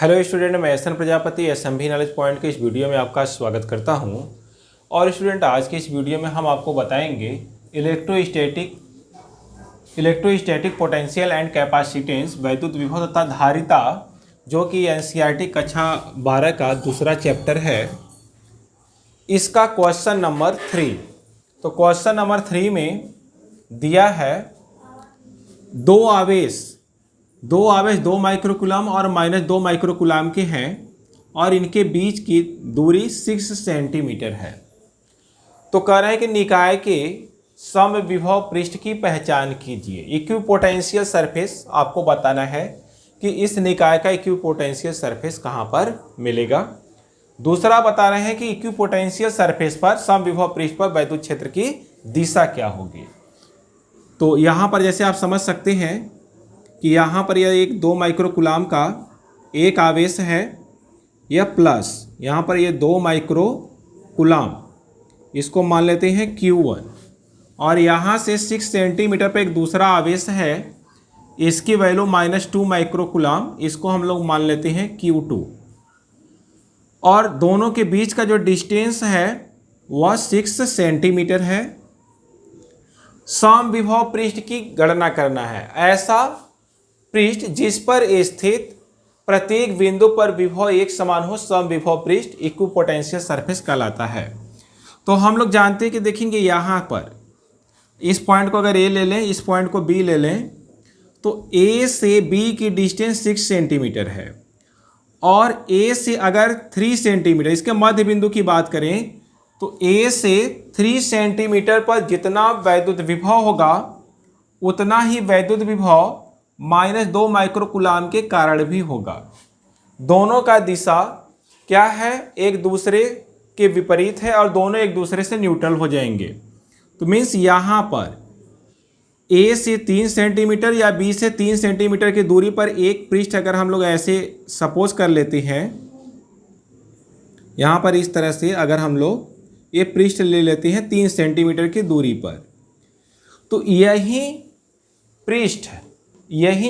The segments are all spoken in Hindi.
हेलो स्टूडेंट, मैं S N Prajapati SMB knowledge point के इस वीडियो में आपका स्वागत करता हूं। और स्टूडेंट, आज के इस वीडियो में हम आपको बताएंगे इलेक्ट्रोस्टैटिक पोटेंशियल एंड कैपेसिटेंस, वैद्युत विभव तथा धारिता, जो कि एनसीईआरटी कक्षा 12 का दूसरा चैप्टर है। इसका क्वेश्चन नंबर 3। तो क्वेश्चन नंबर 3 में दिया है दो आवेश 2 माइक्रोकूलम और -2 माइक्रोकूलम के हैं और इनके बीच की दूरी 6 सेंटीमीटर है। तो कह रहे हैं कि निकाय के समविभव पृष्ठ की पहचान कीजिए। इक्विपोटेंशियल सरफेस आपको बताना है कि इस निकाय का इक्विपोटेंशियल सरफेस कहाँ पर मिलेगा। दूसरा बता रहे हैं कि इक्विपोटेंशियल सरफेस पर समविभव पृष्ठ पर वैद्युत क्षेत्र की दिशा क्या होगी। तो यहाँ पर जैसे आप समझ सकते हैं कि यहाँ पर यह एक 2 माइक्रोकूलम का एक आवेश है, यह प्लस यहाँ पर ये 2 माइक्रोकूलम, इसको मान लेते हैं Q1। और यहाँ से 6 सेंटीमीटर पर एक दूसरा आवेश है, इसकी वैल्यू -2 माइक्रोकूलम, इसको हम लोग मान लेते हैं Q2। और दोनों के बीच का जो डिस्टेंस है वह 6 सेंटीमीटर है। समविभव पृष्ठ की गणना करना है। ऐसा पृष्ठ जिस पर स्थित प्रत्येक बिंदु पर विभव एक समान हो, समविभव पृष्ठ इक्विपोटेंशियल सरफेस कहलाता है। तो हम लोग जानते हैं कि देखेंगे यहाँ पर इस पॉइंट को अगर A ले लें, इस पॉइंट को B ले लें, तो A से B की डिस्टेंस 6 सेंटीमीटर है और A से अगर 3 सेंटीमीटर, इसके मध्य बिंदु की बात करें तो A से 3 सेंटीमीटर पर जितना वैद्युत विभव होगा उतना ही वैद्युत विभव -2 माइक्रोकूलम के कारण भी होगा। दोनों का दिशा क्या है, एक दूसरे के विपरीत है और दोनों एक दूसरे से न्यूट्रल हो जाएंगे। तो मीन्स यहाँ पर A से 3 सेंटीमीटर या B से 3 सेंटीमीटर की दूरी पर एक पृष्ठ अगर हम लोग ऐसे सपोज कर लेते हैं, यहाँ पर इस तरह से अगर हम लोग ये पृष्ठ ले लेते हैं 3 सेंटीमीटर की दूरी पर, तो यही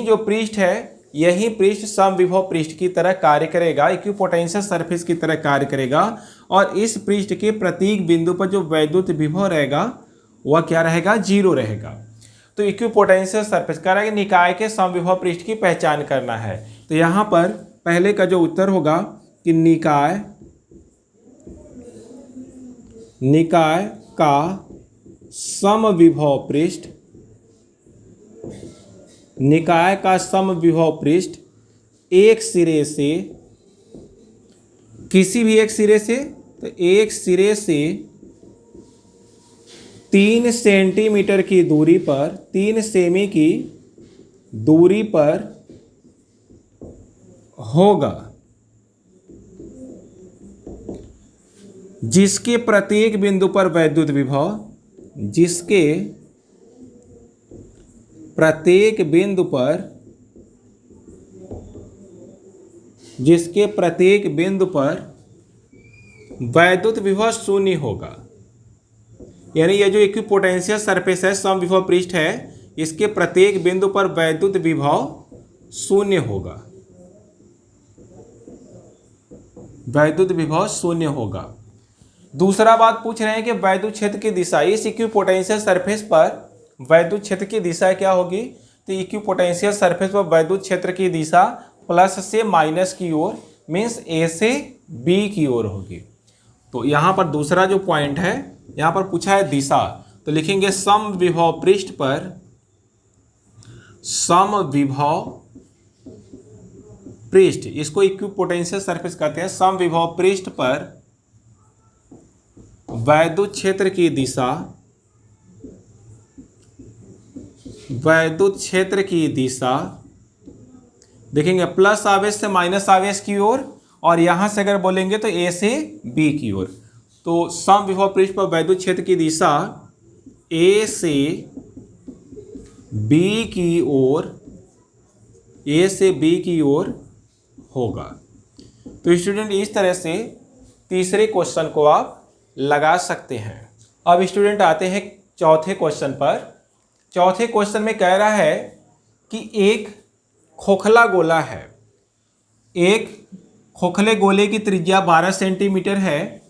जो पृष्ठ है, यही पृष्ठ समविभव पृष्ठ की तरह कार्य करेगा, इक्विपोटेंशियल सरफेस की तरह कार्य करेगा। और इस पृष्ठ के प्रत्येक बिंदु पर जो वैद्युत विभव रहेगा वह क्या रहेगा, 0 रहेगा। तो इक्विपोटेंशियल सरफेस कह रहा है कि निकाय के समविभव पृष्ठ की पहचान करना है। तो यहाँ पर पहले का जो उत्तर होगा कि निकाय का समविभव पृष्ठ, निकाय का समविभव पृष्ठ एक सिरे से, किसी भी एक सिरे से, तो एक सिरे से 3 सेंटीमीटर की दूरी पर, 3 सेमी की दूरी पर होगा, जिसके प्रत्येक बिंदु पर वैद्युत विभव, जिसके प्रत्येक बिंदु पर वैद्युत विभव 0 होगा। यानी यह जो इक्विपोटेंशियल सरफेस है, समविभव पृष्ठ है, इसके प्रत्येक बिंदु पर वैद्युत विभव 0 होगा, वैद्युत विभव 0 होगा। दूसरा बात पूछ रहे हैं कि वैद्युत क्षेत्र की दिशा, इस इक्विपोटेंशियल सरफेस पर वैद्युत क्षेत्र की दिशा क्या होगी। तो इक्विपोटेंशियल सरफेस पर वैद्युत क्षेत्र की दिशा प्लस से माइनस की ओर, मीन्स A से B की ओर होगी। तो यहाँ पर दूसरा जो पॉइंट है, यहाँ पर पूछा है दिशा, तो लिखेंगे समविभव पृष्ठ पर, समविभव पृष्ठ, इसको इक्विपोटेंशियल सरफेस कहते हैं। समविभव पृष्ठ पर वैद्युत क्षेत्र की दिशा, वैद्युत क्षेत्र की दिशा देखेंगे प्लस आवेश से माइनस आवेश की ओर, और यहां से अगर बोलेंगे तो A से B की ओर। तो समविभव पृष्ठ पर वैद्युत क्षेत्र की दिशा A से B की ओर, A से B की ओर होगा। तो स्टूडेंट, इस तरह से तीसरे क्वेश्चन को आप लगा सकते हैं। अब स्टूडेंट आते हैं चौथे क्वेश्चन पर। चौथे क्वेश्चन में कह रहा है कि एक खोखला गोला है एक खोखले गोले की त्रिज्या 12 सेंटीमीटर है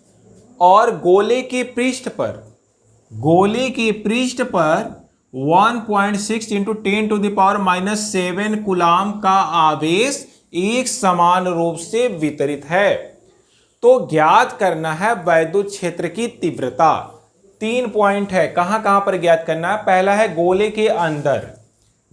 और गोले के पृष्ठ पर 1.6 इंटू 10⁻⁻7 कूलाम का आवेश एक समान रूप से वितरित है। तो ज्ञात करना है वैद्युत क्षेत्र की तीव्रता। 3 पॉइंट है, कहां कहां पर ज्ञात करना है। पहला है गोले के अंदर,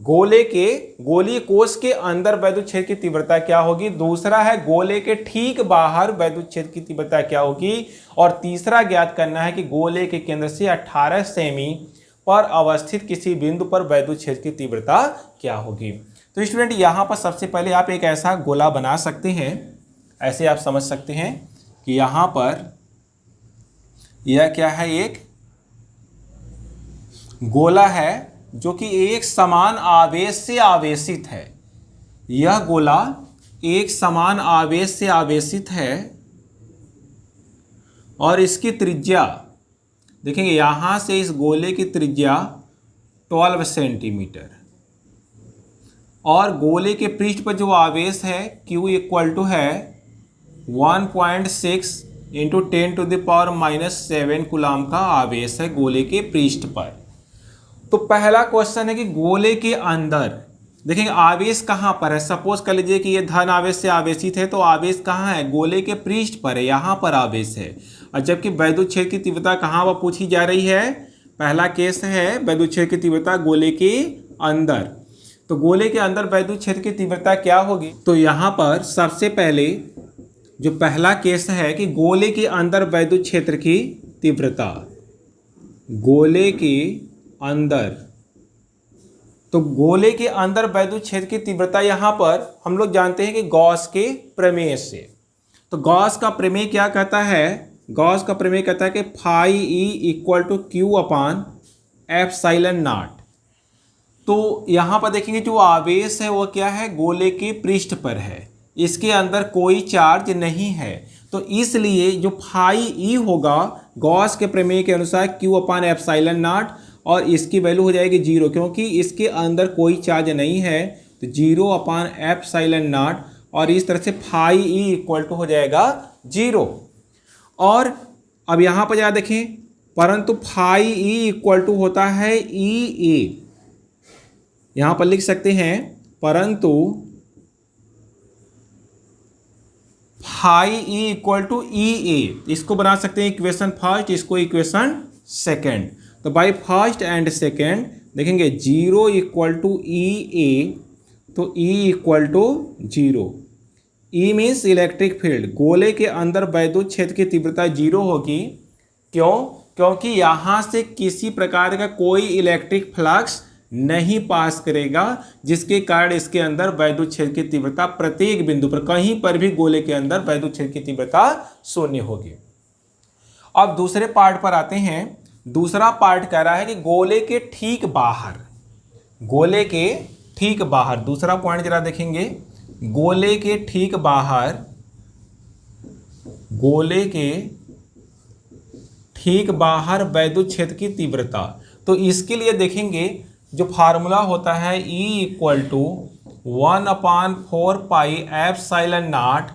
गोलीय कोष के अंदर वैद्युत क्षेत्र की तीव्रता क्या होगी। दूसरा है गोले के ठीक बाहर वैद्युत क्षेत्र की तीव्रता क्या होगी। और तीसरा ज्ञात करना है कि गोले के केंद्र से 18 सेमी पर अवस्थित किसी बिंदु पर वैद्युत क्षेत्र की तीव्रता क्या होगी। तो स्टूडेंट यहां पर सबसे पहले आप एक ऐसा गोला बना सकते हैं, ऐसे आप समझ सकते हैं कि यहां पर यह क्या है, एक गोला है जो कि एक समान आवेश से आवेशित है। यह गोला एक समान आवेश से आवेशित है और इसकी त्रिज्या देखेंगे, यहां से इस गोले की त्रिज्या 12 सेंटीमीटर और गोले के पृष्ठ पर जो आवेश है Q इक्वल टू है 1.6 इंटू 10⁻⁻7 कूलाम का आवेश है गोले के पृष्ठ पर। तो पहला क्वेश्चन है कि गोले के अंदर देखेंगे आवेश कहां पर है। सपोज कर लीजिए कि ये धन आवेश से आवेशित है, तो आवेश कहां है, गोले के पृष्ठ पर है, यहां पर आवेश है। और जबकि वैद्युत क्षेत्र की तीव्रता कहां वह पूछी जा रही है। पहला केस है वैद्युत क्षेत्र की तीव्रता गोले के अंदर। तो गोले के अंदर वैद्युत क्षेत्र की तीव्रता क्या होगी। तो यहां पर सबसे पहले जो पहला केस है कि गोले के अंदर वैद्युत क्षेत्र की तीव्रता, गोले के अंदर, तो गोले के अंदर वैद्युत क्षेत्र की तीव्रता यहां पर हम लोग जानते हैं कि गॉस के प्रमेय से। तो गॉस का प्रमेय क्या कहता है, गॉस का प्रमेय कहता है कि phi E equal to Q upon epsilon naught. तो यहां पर देखेंगे जो आवेश है वो क्या है, गोले के पृष्ठ पर है, इसके अंदर कोई चार्ज नहीं है। तो इसलिए जो फाई ई होगा गॉस के प्रमेय के अनुसार क्यू अपान एप्सिलॉन नॉट, और इसकी वैल्यू हो जाएगी 0 क्योंकि इसके अंदर कोई चार्ज नहीं है। तो 0 अपान एप्सिलॉन नॉट और इस तरह से फाई ई इक्वल टू हो जाएगा 0। और अब यहां पर जरा देखें, परंतु फाई ई इक्वल टू होता है ई ए, यहां पर लिख सकते हैं परंतु phi E equal to E A. इसको बना सकते हैं इक्वेशन फर्स्ट, इसको इक्वेशन सेकेंड। तो बाई फर्स्ट एंड सेकेंड देखेंगे 0 इक्वल टू ई ए, तो E equal to 0। E means electric field, गोले के अंदर वैद्युत क्षेत्र की तीव्रता 0 होगी। क्यों, क्योंकि यहां से किसी प्रकार का कोई इलेक्ट्रिक फ्लक्स नहीं पास करेगा, जिसके कारण इसके अंदर वैद्युत क्षेत्र की तीव्रता प्रत्येक बिंदु पर कहीं पर भी गोले के अंदर वैद्युत क्षेत्र की तीव्रता 0 होगी। अब दूसरे पार्ट पर आते हैं। दूसरा पार्ट कह रहा है कि गोले के ठीक बाहर, गोले के ठीक बाहर, दूसरा पॉइंट जरा देखेंगे, गोले के ठीक बाहर, गोले के ठीक बाहर वैद्युत क्षेत्र की तीव्रता। तो इसके लिए देखेंगे जो फार्मूला होता है E equal to 1/4 pi epsilon naught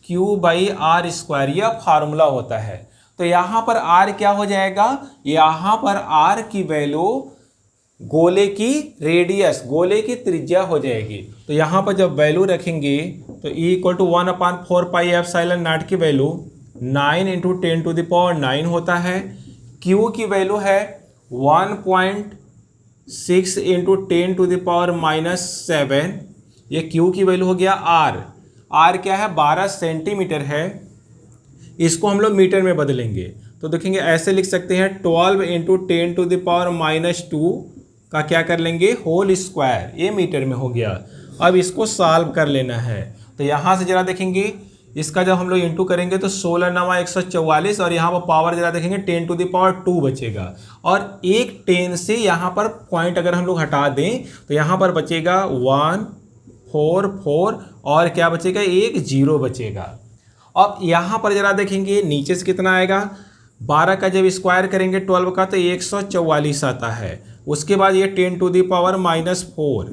Q by R square, यह फार्मूला होता है। तो यहां पर R क्या हो जाएगा, यहां पर R की वैल्यू गोले की रेडियस, गोले की त्रिज्या हो जाएगी। तो यहां पर जब वैल्यू रखेंगे तो E equal to 1/4 pi epsilon naught की वैल्यू 9 इंटू 10⁻9 होता है। Q की वैल्यू है 1.6 इंटू 10⁻⁻7, ये Q की वैल्यू हो गया। R क्या है, 12 सेंटीमीटर है, इसको हम लोग मीटर में बदलेंगे। तो देखेंगे ऐसे लिख सकते हैं 12 इंटू 10⁻⁻2 का क्या कर लेंगे, होल स्क्वायर, ये मीटर में हो गया। अब इसको सॉल्व कर लेना है। तो यहाँ से जरा देखेंगे, इसका जब हम लोग इंटू करेंगे तो 16 9 144, और यहाँ पर पावर जरा देखेंगे 10⁻2 बचेगा। और एक 10 से यहाँ पर पॉइंट अगर हम लोग हटा दें तो यहाँ पर बचेगा 1 4 4 और क्या बचेगा, एक 0 बचेगा। अब यहाँ पर जरा देखेंगे नीचे से कितना आएगा, 12 का जब स्क्वायर करेंगे 12 का तो 144 आता है। उसके बाद ये 10⁻⁻4,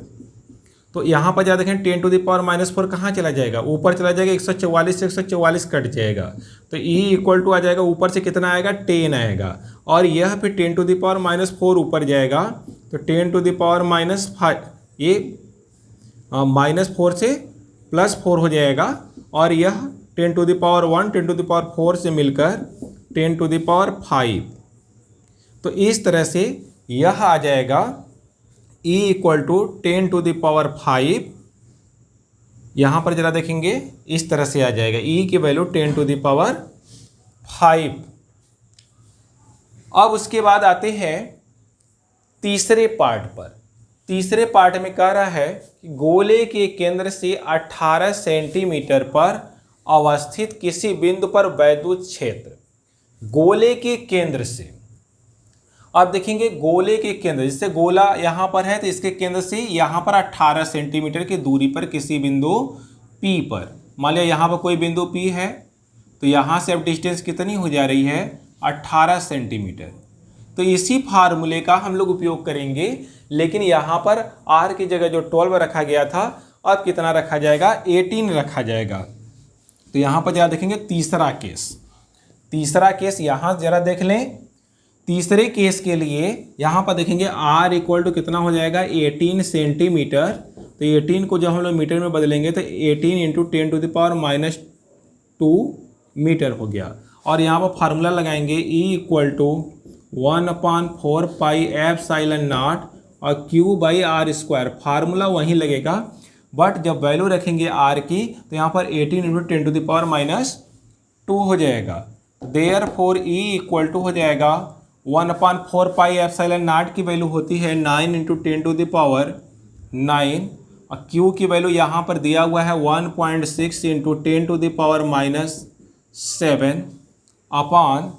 तो यहाँ पर जरा देखें 10 टू द पावर -4 कहाँ चला जाएगा, ऊपर चला जाएगा, 144 से 144 कट जाएगा, तो E इक्वल टू आ जाएगा, ऊपर से कितना आएगा 10 आएगा, और यह फिर 10 टू द पावर -4 ऊपर जाएगा, तो 10 टू द पावर -5 ये -4 से +4 हो जाएगा, और यह 10 to the power 1 10 to the power 4 से मिलकर 10 टू द पावर 5। तो इस तरह से यह आ जाएगा E equal to 10 to the power 5। यहाँ पर जरा देखेंगे इस तरह से आ जाएगा, E की वैल्यू 10 टू द पावर 5। अब उसके बाद आते हैं तीसरे पार्ट पर। तीसरे पार्ट में कह रहा है कि गोले के केंद्र से 18 सेंटीमीटर पर अवस्थित किसी बिंदु पर वैद्युत क्षेत्र, गोले के केंद्र से, अब देखेंगे गोले के केंद्र, जिससे गोला यहाँ पर है तो इसके केंद्र से यहाँ पर 18 सेंटीमीटर की दूरी पर किसी बिंदु P पर, मान लिया यहाँ पर कोई बिंदु P है, तो यहाँ से अब डिस्टेंस कितनी हो जा रही है 18 सेंटीमीटर। तो इसी फार्मूले का हम लोग उपयोग करेंगे, लेकिन यहाँ पर R की जगह जो 12 रखा गया था, अब कितना रखा जाएगा 18 रखा जाएगा। तो यहाँ पर जरा देखेंगे तीसरा केस यहाँ जरा देख लें। तीसरे केस के लिए यहाँ पर देखेंगे R इक्वल टू कितना हो जाएगा 18 सेंटीमीटर, तो 18 को जब हम लोग मीटर में बदलेंगे तो 18 into 10 to the power -2 metre हो गया, और यहाँ पर फार्मूला लगाएंगे E equal to 1/4 pi epsilon naught और Q/r², फार्मूला वहीं लगेगा, बट जब वैल्यू रखेंगे R की तो यहाँ पर 18 इंटू 10 टू द पावर -2 हो जाएगा। देयरफॉर E इक्वल टू हो जाएगा 1/4 पाई एप्सिलॉन नॉट की वैल्यू होती है 9 इंटू 10 टू द पावर 9, और Q की वैल्यू यहाँ पर दिया हुआ है 1.6 into 10 to the power -7 upon,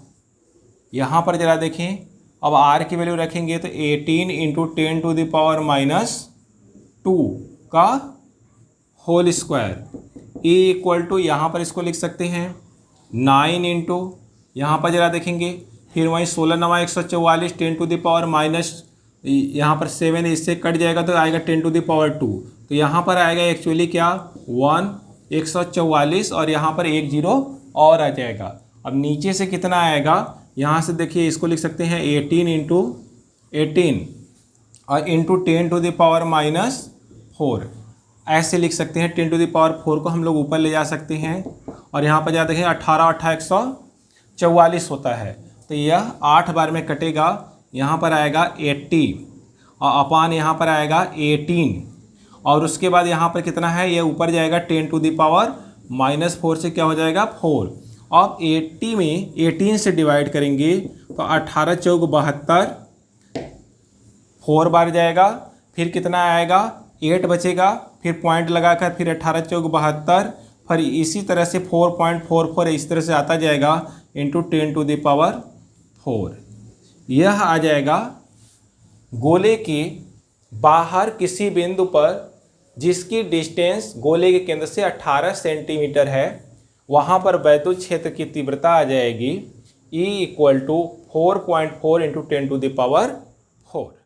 यहाँ पर जरा देखें, अब R की वैल्यू रखेंगे तो 18 इंटू 10 टू द पावर -2 का whole square. E equal to यहाँ पर इसको लिख सकते हैं 9 इंटू, यहाँ पर जरा देखेंगे, फिर वहीं 16 9 144 10 टू द पावर यहाँ पर 7 इससे कट जाएगा तो आएगा 10 टू द पावर 2, तो यहाँ पर आएगा एक्चुअली क्या 144, और यहाँ पर 1 0 और आ जाएगा। अब नीचे से कितना आएगा, यहाँ से देखिए इसको लिख सकते हैं 18 इंटू 18 और इंटू 10 टू द पावर -4, ऐसे लिख सकते हैं। 10 टू द पावर 4 को हम लोग ऊपर ले जा सकते हैं, और यहाँ पर जा देखें 18 18 144 होता है, तो यह 8 बार में कटेगा, यहाँ पर आएगा 80 और अपान यहाँ पर आएगा 18, और उसके बाद यहाँ पर कितना है, ये ऊपर जाएगा 10 टू द पावर -4 से क्या हो जाएगा 4। अब 80 में 18 से डिवाइड करेंगे तो 18 चौक 72, 4 बार जाएगा, फिर कितना आएगा 8 बचेगा, फिर पॉइंट लगाकर फिर 18 चौक 72, फिर इसी तरह से 4.44 इस तरह से आता जाएगा इंटू 10 टू द पावर 4। यह आ जाएगा गोले के बाहर किसी बिंदु पर जिसकी डिस्टेंस गोले के केंद्र से 18 सेंटीमीटर है, वहाँ पर वैद्युत क्षेत्र की तीव्रता आ जाएगी E equal to 4.4 into 10 to the power 4।